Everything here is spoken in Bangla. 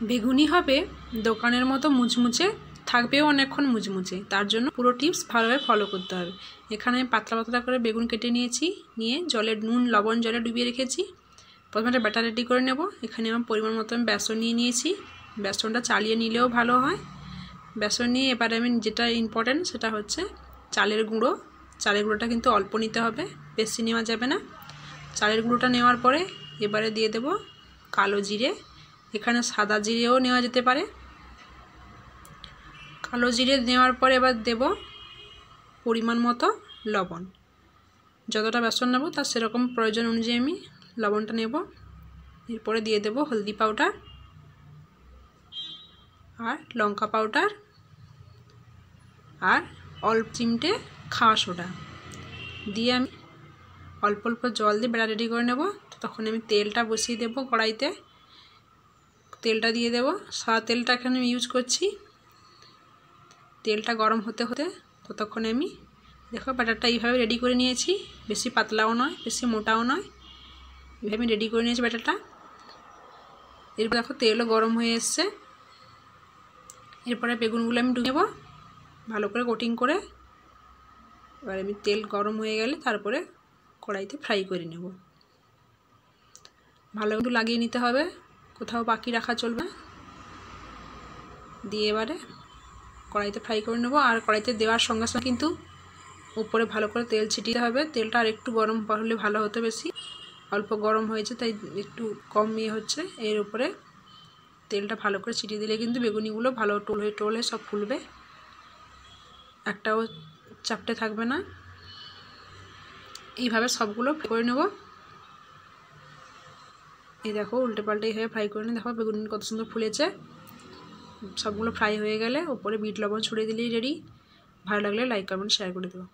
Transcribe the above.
বেগুনি হবে দোকানের মতো মুচমুচে, থাকবেও অনেকক্ষণ মুচমুচে। তার জন্য পুরো টিপস ভালোভাবে ফলো করতে হবে। এখানে আমি পাতলা পাতলা করে বেগুন কেটে নিয়েছি, নিয়ে নুন লবণ জলে ডুবিয়ে রেখেছি। প্রথমে একটা ব্যাটার রেডি করে নেব। এখানে আমার পরিমাণ মতো আমি বেসন নিয়ে নিয়েছি। বেসনটা চালিয়ে নিলেও ভালো হয়। বেসন নিয়ে এবারে আমি যেটা ইম্পর্ট্যান্ট সেটা হচ্ছে চালের গুঁড়ো। চালের গুঁড়োটা কিন্তু অল্প নিতে হবে, বেশি নেওয়া যাবে না। চালের গুঁড়োটা নেওয়ার পরে এবারে দিয়ে দেব কালো জিরে। এখানে সাদা জিরেও নেওয়া যেতে পারে। কালো জিরে নেওয়ার পরে এবার দেব পরিমাণ মতো লবণ। যতটা বেসন নেব তার সেরকম প্রয়োজন অনুযায়ী আমি লবণটা নেব। এরপরে দিয়ে দেব হলদি পাউডার আর লঙ্কা পাউডার আর অল্প চিমটে খাওয়া সোডা দিয়ে আমি অল্প অল্প জল দিয়ে ব্যাটার রেডি করে নেব। তখন আমি তেলটা বসিয়ে দেব কড়াইতে। তেলটা দিয়ে দেব, সাদা তেলটা এখানে আমি ইউজ করছি। তেলটা গরম হতে হতে ততক্ষণে আমি দেখো ব্যাটারটা এইভাবে রেডি করে নিয়েছি। বেশি পাতলাও নয়, বেশি মোটাও নয়, এইভাবে আমি রেডি করে নিয়েছি ব্যাটারটা। এরপর দেখো তেলও গরম হয়ে এসছে। এরপরে বেগুনগুলো আমি ঢুকে নেব ভালো করে কোটিং করে। এবার আমি তেল গরম হয়ে গেলে তারপরে কড়াইতে ফ্রাই করে নেব। ভালো একটু লাগিয়ে নিতে হবে, কোথাও বাকি রাখা চলবে না। দিয়ে এবারে কড়াইতে ফ্রাই করে নেব। আর কড়াইতে দেওয়ার সঙ্গে সঙ্গে কিন্তু উপরে ভালো করে তেল ছিটিয়ে হবে। তেলটা আর একটু গরম হলে ভালো হতো, বেশি অল্প গরম হয়েছে তাই একটু কম হচ্ছে। এর উপরে তেলটা ভালো করে ছিটিয়ে দিলে কিন্তু বেগুনিগুলো ভালো টোলে সব ফুলবে, একটাও চাপটে থাকবে না। এইভাবে সবগুলো করে নেব। এই দেখো উল্টে পাল্টে এইভাবে ফ্রাই করে নিয়ে দেখো বেগুন কত সুন্দর ফুলেছে। সবগুলো ফ্রাই হয়ে গেলে উপরে বিট লবণ ছড়িয়ে দিলেই রেডি। ভালো লাগলে লাইক কমেন্ট শেয়ার করে দেবো।